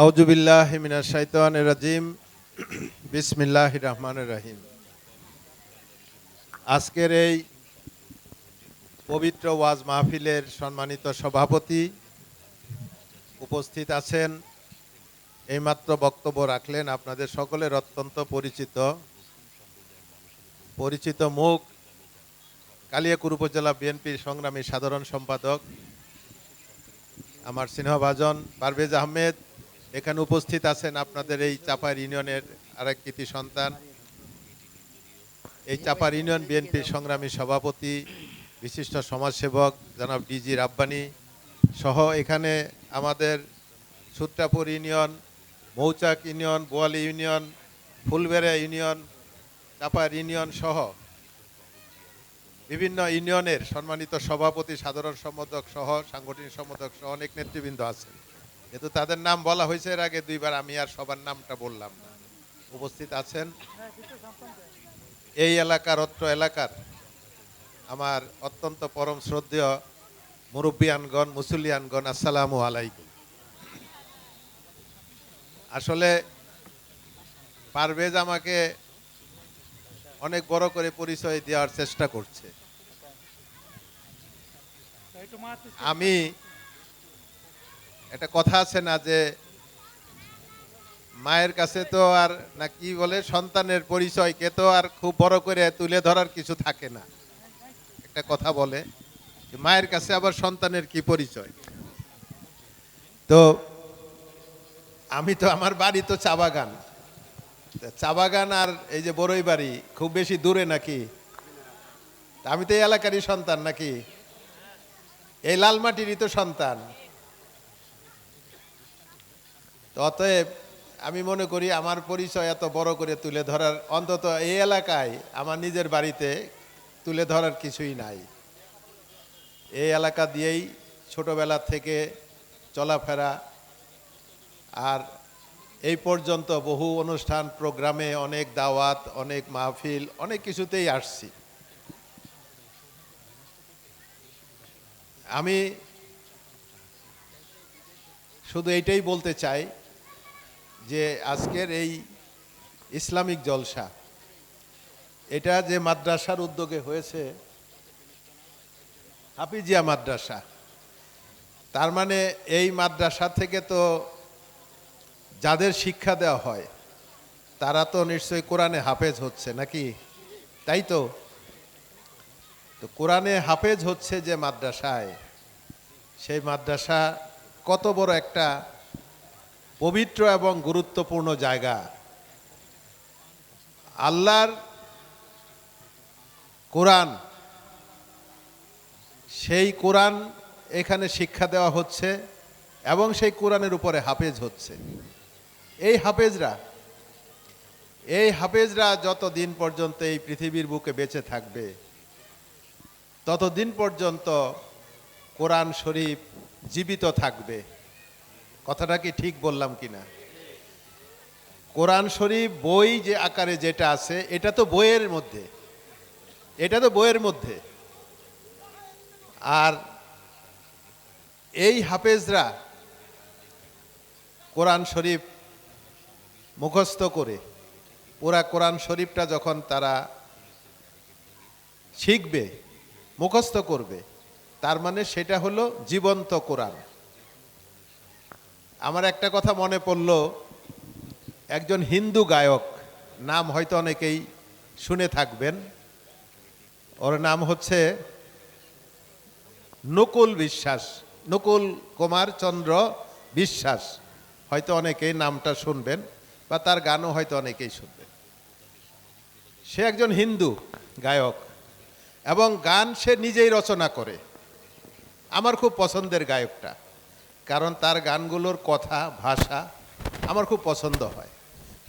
আউযু বিল্লাহি মিনাশ শাইতানির রাজিম। বিসমিল্লাহির রহমানির রহিম। আজকের এই পবিত্র ওয়াজ মাহফিলের সম্মানিত সভাপতি উপস্থিত আছেন, এইমাত্র বক্তব্য রাখলেন, আপনাদের সকলের অত্যন্ত পরিচিত মুখ, কালিয়াকুর উপজেলা বিএনপির সংগ্রামী সাধারণ সম্পাদক আমার স্নেহভাজন পারভেজ আহমেদ। এখানে উপস্থিত আছেন আপনাদের এই চাপার ইউনিয়নের আরেক কৃতি সন্তান, এই চাপার ইউনিয়ন বিএনপির সংগ্রামী সভাপতি বিশিষ্ট সমাজসেবক জনাব ডিজি রাব্বানী সহ এখানে আমাদের সূত্রাপুর ইউনিয়ন, মৌচাক ইউনিয়ন, বোয়ালি ইউনিয়ন, ফুলবেড়া ইউনিয়ন, চাপার ইউনিয়ন সহ বিভিন্ন ইউনিয়নের সম্মানিত সভাপতি, সাধারণ সম্পাদক সহ সাংগঠনিক সম্পাদক সহ অনেক নেতৃবৃন্দ আছেন। কিন্তু তাদের নাম বলা হয়েছে এর আগে দুইবার, আমি আর সবার নামটা বললাম না। উপস্থিত আছেন এই এলাকার, অত্র এলাকার আমার অত্যন্ত পরম শ্রদ্ধেয় মুরব্বিয়ানগণ, মুসল্লিয়ানগণ, আসসালামু আলাইকুম। আসলে পারভেজ আমাকে অনেক বড় করে পরিচয় দেওয়ার চেষ্টা করছে। আমি একটা কথা আছে না যে মায়ের কাছে তো আর না কি বলে, সন্তানের পরিচয়কে তো আর খুব বড় করে তুলে ধরার কিছু থাকে না। একটা কথা বলে মায়ের কাছে আবার সন্তানের কি পরিচয়। তো আমি তো, আমার বাড়ি তো চা বাগান, চা বাগান আর এই যে বড়ই বাড়ি খুব বেশি দূরে নাকি? আমি তো এই এলাকারই সন্তান নাকি? এই লালমাটিরই তো সন্তান। তো অতএব আমি মনে করি আমার পরিচয় এত বড় করে তুলে ধরার, অন্তত এই এলাকায় আমার নিজের বাড়িতে তুলে ধরার কিছুই নাই। এই এলাকা দিয়েই ছোটবেলা থেকে চলাফেরা, আর এই পর্যন্ত বহু অনুষ্ঠান প্রোগ্রামে, অনেক দাওয়াত, অনেক মাহফিল, অনেক কিছুতেই আসছি। আমি শুধু এইটাই বলতে চাই যে আজকের এই ইসলামিক জলসা, এটা যে মাদ্রাসার উদ্যোগে হয়েছে, হাফিজিয়া মাদ্রাসা, তার মানে এই মাদ্রাসা থেকে তো যাদের শিক্ষা দেওয়া হয় তারা তো নিশ্চয়ই কোরআনে হাফেজ হচ্ছে নাকি? তাই তো। তো কোরআনে হাফেজ হচ্ছে যে মাদ্রাসায়, সেই মাদ্রাসা কত বড় একটা পবিত্র এবং গুরুত্বপূর্ণ জায়গা। আল্লাহর কোরআন, সেই কোরআন এখানে শিক্ষা দেওয়া হচ্ছে এবং সেই কোরআনের উপরে হাফেজ হচ্ছে। এই হাফেজরা যতদিন পর্যন্ত এই পৃথিবীর বুকে বেঁচে থাকবে ততদিন পর্যন্ত কোরআন শরীফ জীবিত থাকবে। কথাটা কি ঠিক বললাম কিনা? কোরআন শরীফ বই যে আকারে যেটা আছে, এটা তো বইয়ের মধ্যে, আর এই হাফেজরা কোরআন শরীফ মুখস্থ করে পুরা কোরআন শরীফটা যখন তারা শিখবে, মুখস্থ করবে, তার মানে সেটা হলো জীবন্ত কোরআন। আমার একটা কথা মনে পড়ল, একজন হিন্দু গায়ক, নাম হয়তো অনেকেই শুনে থাকবেন, ওর নাম হচ্ছে নকুল বিশ্বাস, নকুল কুমার চন্দ্র বিশ্বাস। হয়তো অনেকেই নামটা শুনবেন বা তার গানও হয়তো অনেকেই শুনবেন। সে একজন হিন্দু গায়ক এবং গান সে নিজেই রচনা করে। আমার খুব পছন্দের গায়কটা, কারণ তার গানগুলোর কথা, ভাষা আমার খুব পছন্দ হয়।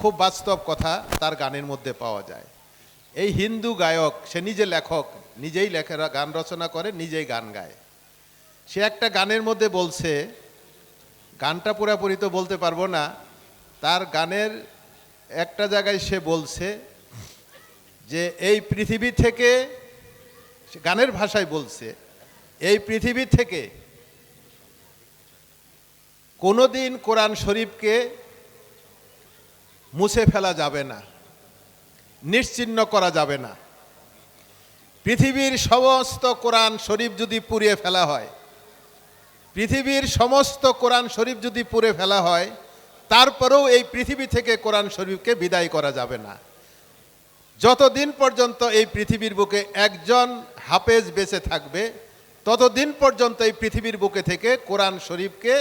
খুব বাস্তব কথা তার গানের মধ্যে পাওয়া যায়। এই হিন্দু গায়ক, সে নিজে লেখক, নিজেই গান রচনা করে, নিজেই গান গায়। সে একটা গানের মধ্যে বলছে, গানটা পুরাপুরি তো বলতে পারবো না, তার গানের একটা জায়গায় সে বলছে যে এই পৃথিবী থেকে, গানের ভাষায় বলছে, এই পৃথিবী থেকে কোনোদিন কোরআন শরীফকে মুছে ফেলা যাবে না, নিশ্চিহ্ন করা যাবে না। পৃথিবীর সমস্ত কোরআন শরীফ যদি পুড়িয়ে ফেলা হয়, পৃথিবীর সমস্ত কোরআন শরীফ যদি পুড়ে ফেলা হয়, তারপরেও এই পৃথিবী থেকে কোরআন শরীফকে বিদায় করা যাবে না। যতদিন পর্যন্ত এই পৃথিবীর বুকে একজন হাফেজ বেঁচে থাকবে, ততদিন পর্যন্ত এই পৃথিবীর বুকে থেকে কোরআন শরীফকে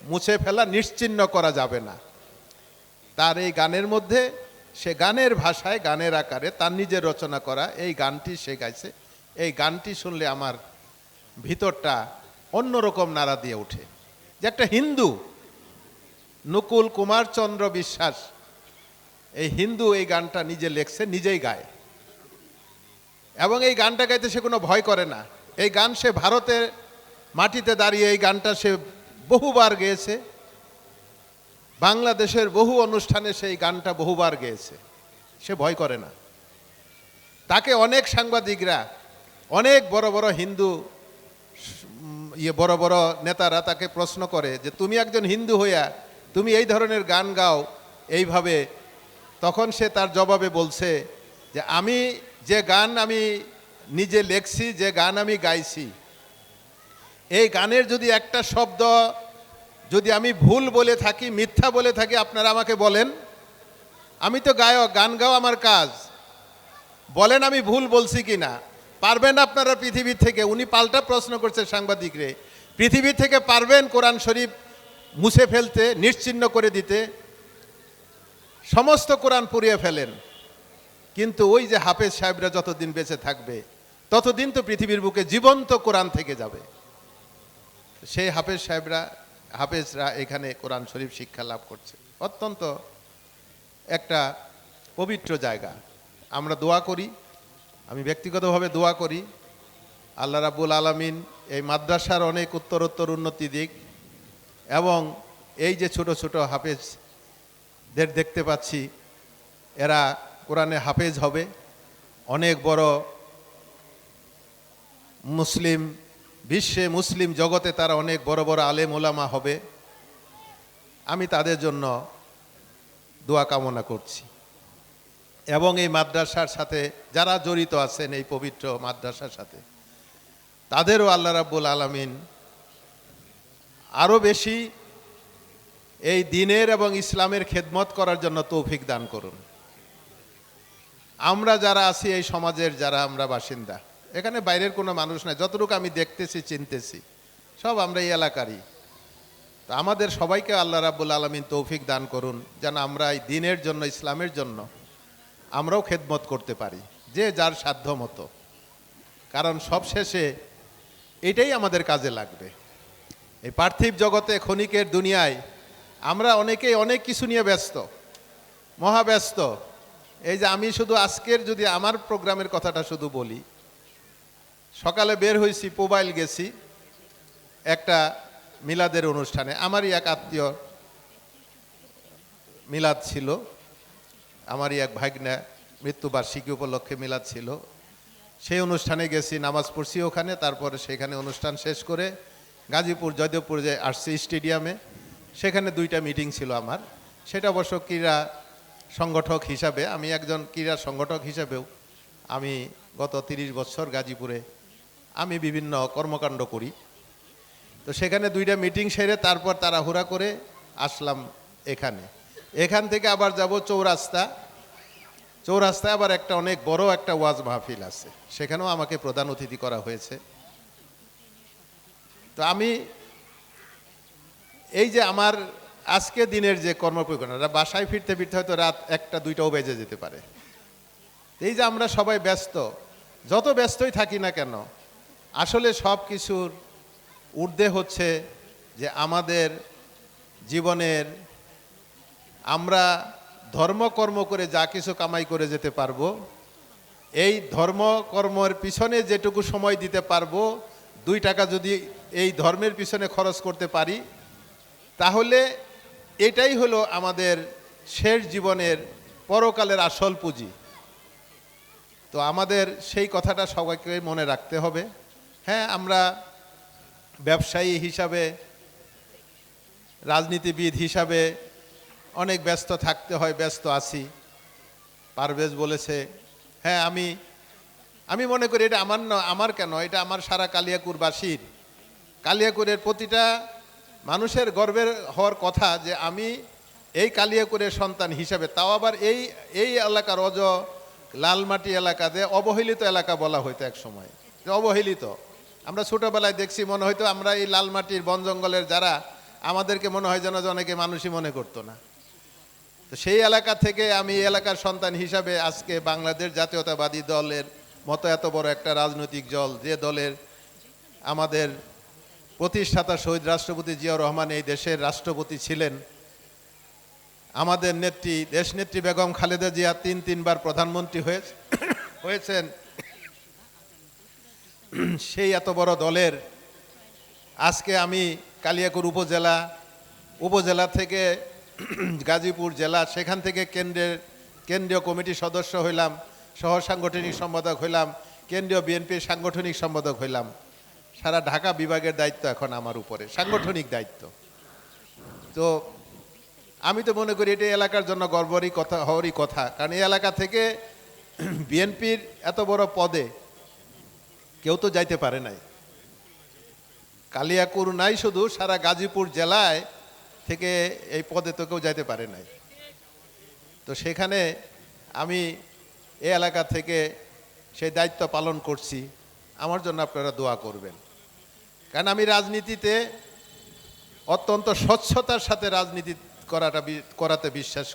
মুছে ফেলা, নিশ্চিহ্ন করা যাবে না। তার এই গানের মধ্যে, সে গানের ভাষায়, গানের আকারে তার নিজের রচনা করা এই গানটি সে গাইছে। এই গানটি শুনলে আমার ভিতরটা অন্যরকম নাড়া দিয়ে ওঠে। যে একটা হিন্দু, নকুল কুমার চন্দ্র বিশ্বাস, এই হিন্দু এই গানটা নিজে লেখছে, নিজেই গায়, এবং এই গানটা গাইতে সে কোনো ভয় করে না। এই গান সে ভারতের মাটিতে দাঁড়িয়ে এই গানটা সে বহুবার গেয়েছে, বাংলাদেশের বহু অনুষ্ঠানে সেই গানটা বহুবার গেয়েছে, সে ভয় করে না। তাকে অনেক সাংবাদিকরা, অনেক বড় বড় হিন্দু বড় বড় নেতারা তাকে প্রশ্ন করে যে তুমি একজন হিন্দু হইয়া তুমি এই ধরনের গান গাও এইভাবে। তখন সে তার জবাবে বলছে যে আমি যে গান আমি নিজে লেখছি, যে গান আমি গাইছি, এই গানের যদি একটা শব্দ যদি আমি ভুল বলে থাকি, মিথ্যা বলে থাকি, আপনারা আমাকে বলেন। আমি তো গায়ক, গান গাও আমার কাজ, বলেন আমি ভুল বলছি কি না। পারবেন আপনারা পৃথিবী থেকে, উনি পাল্টা প্রশ্ন করছে সাংবাদিকরে, পৃথিবী থেকে পারবেন কোরআন শরীফ মুছে ফেলতে, নিশ্চিহ্ন করে দিতে? সমস্ত কোরআন পুড়িয়ে ফেলেন, কিন্তু ওই যে হাফেজ সাহেবরা যতদিন বেঁচে থাকবে ততদিন তো পৃথিবীর বুকে জীবন্ত কোরআন থেকে যাবে। সেই হাফেজরা এখানে কোরআন শরীফ শিক্ষা লাভ করছে। অত্যন্ত একটা পবিত্র জায়গা। আমরা দোয়া করি, আমি ব্যক্তিগতভাবে দোয়া করি, আল্লাহ রাব্বুল আলামিন এই মাদ্রাসার অনেক উত্তরোত্তর উন্নতি দিক, এবং এই যে ছোট ছোট হাফেজদের দেখতে পাচ্ছি, এরা কোরআনে হাফেজ হবে, অনেক বড় মুসলিম বিশ্বে, মুসলিম জগতে তারা অনেক বড় বড় আলেম ওলামা হবে। আমি তাদের জন্য দোয়া কামনা করছি, এবং এই মাদ্রাসার সাথে যারা জড়িত আছেন, এই পবিত্র মাদ্রাসার সাথে, তাদেরও আল্লাহ রাব্বুল আলামিন আরও বেশি এই দ্বীনের এবং ইসলামের খেদমত করার জন্য তৌফিক দান করুন। আমরা যারা আছি এই সমাজের, যারা আমরা বাসিন্দা, এখানে বাইরের কোনো মানুষ নাই, যতটুকু আমি দেখতেছি চিনতেছি সব আমরা এই এলাকারই। তো আমাদের সবাইকে আল্লাহ রাব্বুল আলামিন তৌফিক দান করুন, যেন আমরা এই দ্বীনের জন্য, ইসলামের জন্য আমরাও খেদমত করতে পারি, যে যার সাধ্য মতো। কারণ সবশেষে এটাই আমাদের কাজে লাগবে। এই পার্থিব জগতে, ক্ষণিকের দুনিয়ায় আমরা অনেকেই অনেক কিছু নিয়ে ব্যস্ত, মহাব্যস্ত। এই যে আমি শুধু আজকের যদি আমার প্রোগ্রামের কথাটা শুধু বলি, সকালে বের হয়েছি, মোবাইল গেছি একটা মিলাদের অনুষ্ঠানে, আমারই এক আত্মীয় মিলাদ ছিল, আমারই এক ভাগ্নে মৃত্যুবার্ষিকী উপলক্ষে মিলাদ ছিল। সেই অনুষ্ঠানে গেছি, নামাজ পড়ছি ওখানে, তারপরে সেখানে অনুষ্ঠান শেষ করে গাজীপুর জয়দেবপুর যে আসছি স্টেডিয়ামে, সেখানে 2টা মিটিং ছিল আমার। সেটা অবশ্য ক্রীড়া সংগঠক হিসাবে, আমি একজন ক্রীড়া সংগঠক হিসাবেও আমি গত 30 বছর গাজীপুরে আমি বিভিন্ন কর্মকাণ্ড করি। তো সেখানে 2টা মিটিং সেরে তারপর তাড়াহুড়া করে আসলাম এখানে। এখান থেকে আবার যাব চৌরাস্তায় আবার একটা অনেক বড় একটা ওয়াজ মাহফিল আছে, সেখানেও আমাকে প্রধান অতিথি করা হয়েছে। তো আমি এই যে আমার আজকে দিনের যে কর্মপরিকল্পনা, বাসায় ফিরতে ফিরতে হয়তো রাত 1টা-2টাও বেজে যেতে পারে। এই যে আমরা সবাই ব্যস্ত, যত ব্যস্তই থাকি না কেন, আসলে সব কিছুর ঊর্ধ্বে হচ্ছে যে আমাদের জীবনের, আমরা ধর্মকর্ম করে যা কিছু কামাই করে যেতে পারবো, এই ধর্মকর্মের পিছনে যেটুকু সময় দিতে পারবো, 2 টাকা যদি এই ধর্মের পিছনে খরচ করতে পারি, তাহলে এটাই হলো আমাদের শেষ জীবনের পরকালের আসল পুঁজি। তো আমাদের সেই কথাটা সবাইকে মনে রাখতে হবে। হ্যাঁ, আমরা ব্যবসায়ী হিসাবে রাজনীতিবিদ হিসাবে অনেক ব্যস্ত থাকতে হয়, ব্যস্ত আছি। পারভেজ বলেছে, হ্যাঁ আমি মনে করি এটা আমার কেন, এটা আমার সারা কালিয়াকুরবাসীর, কালিয়াকুরের প্রতিটা মানুষের গর্বের হওয়ার কথা যে আমি এই কালিয়াকুরের সন্তান হিসাবে, তাও আবার এই এলাকার লালমাটি এলাকাতে অবহেলিত এলাকা বলা হইতো এক সময়, অবহেলিত। আমরা ছোটবেলায় দেখছি, মনে হয়তো আমরা এই লালমাটির বন জঙ্গলের যারা, আমাদেরকে মনে হয় যেন অনেকে মানুষই মনে করতো না। তো সেই এলাকা থেকে আমি এই এলাকার সন্তান হিসাবে আজকে বাংলাদেশ জাতীয়তাবাদী দলের মতো এত বড় একটা রাজনৈতিক দল, যে দলের আমাদের প্রতিষ্ঠাতা শহীদ রাষ্ট্রপতি জিয়াউর রহমান এই দেশের রাষ্ট্রপতি ছিলেন, আমাদের নেত্রী দেশনেত্রী বেগম খালেদা জিয়া তিনবার প্রধানমন্ত্রী হয়েছেন, সেই এত বড় দলের আজকে আমি কালিয়াকুর উপজেলা থেকে গাজীপুর জেলা, সেখান থেকে কেন্দ্রীয় কমিটির সদস্য হইলাম, সহ সাংগঠনিক সম্পাদক হইলাম, কেন্দ্রীয় বিএনপির সাংগঠনিক সম্পাদক হইলাম। সারা ঢাকা বিভাগের দায়িত্ব এখন আমার উপরে, সাংগঠনিক দায়িত্ব। তো আমি তো মনে করি এটা এলাকার জন্য গর্বেরই কথা, হওয়ারই কথা, কারণ এই এলাকা থেকে বিএনপির এত বড় পদে কেউ তো যাইতে পারে নাই। কালিয়াকুর নাই, শুধু সারা গাজীপুর জেলায় থেকে এই পদে তো কেউ যাইতে পারে নাই। তো সেখানে আমি এই এলাকা থেকে সেই দায়িত্ব পালন করছি। আমার জন্য আপনারা দোয়া করবেন, কারণ আমি রাজনীতিতে অত্যন্ত স্বচ্ছতার সাথে রাজনীতি করাতে বিশ্বাস